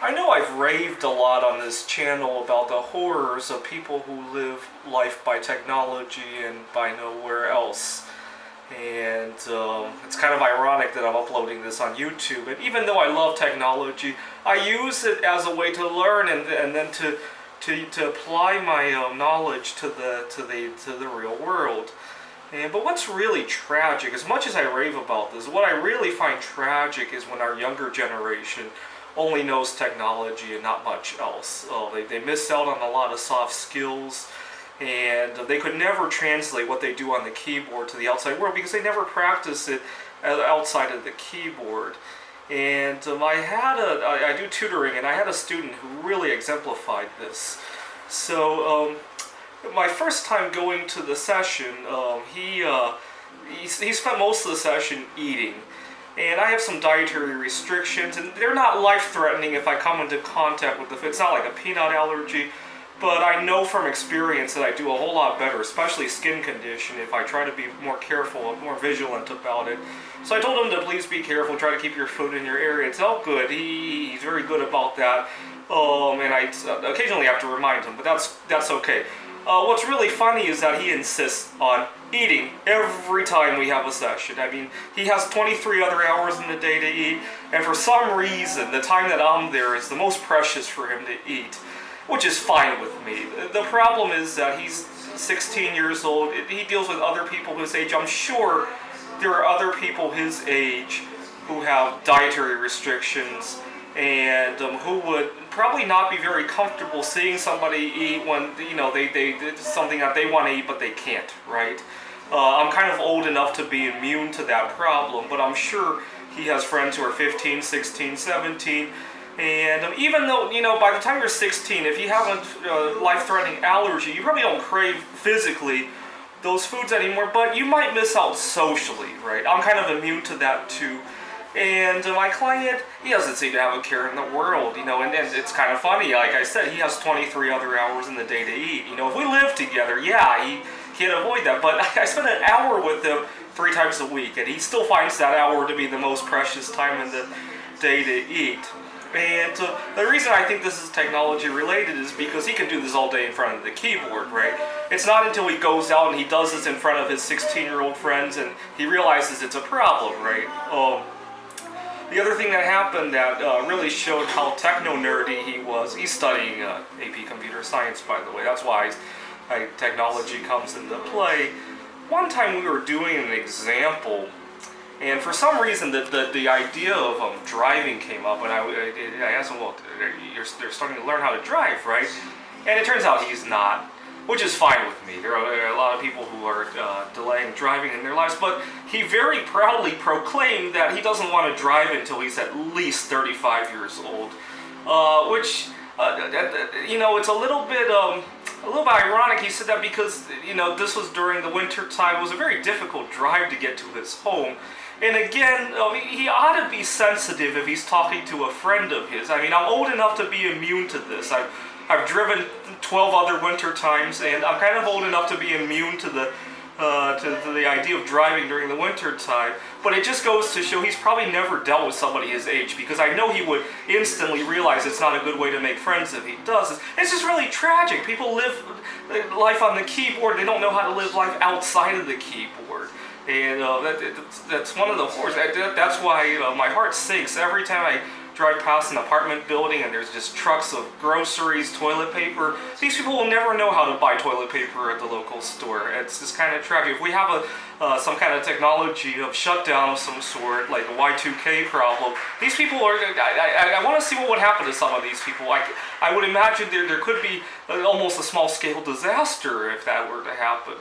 I know I've raved a lot on this channel about the horrors of people who live life by technology and by nowhere else. And it's kind of ironic that I'm uploading this on YouTube. And even though I love technology, I use it as a way to learn and then to apply my knowledge to the real world. But what's really tragic, as much as I rave about this, what I really find tragic is when our younger generation only knows technology and not much else. They miss out on a lot of soft skills, and they could never translate what they do on the keyboard to the outside world because they never practice it outside of the keyboard. And I do tutoring, and I had a student who really exemplified this. So my first time going to the session, he spent most of the session eating. And I have some dietary restrictions, and they're not life-threatening if I come into contact with the food. It's not like a peanut allergy, but I know from experience that I do a whole lot better, especially skin condition, if I try to be more careful, more vigilant about it. So I told him to please be careful, try to keep your food in your area. It's all good. He's very good about that, and I occasionally have to remind him, but that's okay. What's really funny is that he insists on eating every time we have a session. I mean, he has 23 other hours in the day to eat, and for some reason, the time that I'm there is the most precious for him to eat, which is fine with me. The problem is that he's 16 years old. He deals with other people his age. I'm sure there are other people his age who have dietary restrictions and who would probably not be very comfortable seeing somebody eat when they did something that they want to eat but they can't, right? I'm kind of old enough to be immune to that problem, but I'm sure he has friends who are 15, 16, 17, and even though, by the time you're 16, if you have a life-threatening allergy, you probably don't crave physically those foods anymore, but you might miss out socially, right? I'm kind of immune to that too. And my client, he doesn't seem to have a care in the world, and it's kind of funny, like I said, he has 23 other hours in the day to eat. If we live together, yeah, he can't avoid that, but I spend an hour with him 3 times a week, and he still finds that hour to be the most precious time in the day to eat. And the reason I think this is technology related is because he can do this all day in front of the keyboard, right? It's not until he goes out and he does this in front of his 16-year-old friends and he realizes it's a problem, right? The other thing that happened that really showed how techno-nerdy he was, he's studying AP Computer Science, by the way, that's why technology comes into play. One time we were doing an example, and for some reason the idea of driving came up, and I asked him, well, they're starting to learn how to drive, right? And it turns out he's not, which is fine with me. There are a lot of people who are delaying driving in their lives, but he very proudly proclaimed that he doesn't want to drive until he's at least 35 years old, which, it's a little bit ironic. He said that because, this was during the winter time. It was a very difficult drive to get to his home. And again, he ought to be sensitive if he's talking to a friend of his. I mean, I'm old enough to be immune to this. I've driven 12 other winter times, and I'm kind of old enough to be immune to the idea of driving during the winter time. But it just goes to show he's probably never dealt with somebody his age, because I know he would instantly realize it's not a good way to make friends if he does. It's just really tragic. People live life on the keyboard. They don't know how to live life outside of the keyboard. And that's one of the horrors. That's why my heart sinks every time I drive past an apartment building and there's just trucks of groceries, toilet paper. These people will never know how to buy toilet paper at the local store. It's just kind of tragic. If we have some kind of technology of shutdown of some sort, like a Y2K problem, these people are, I want to see what would happen to some of these people. I would imagine there could be almost a small-scale disaster if that were to happen.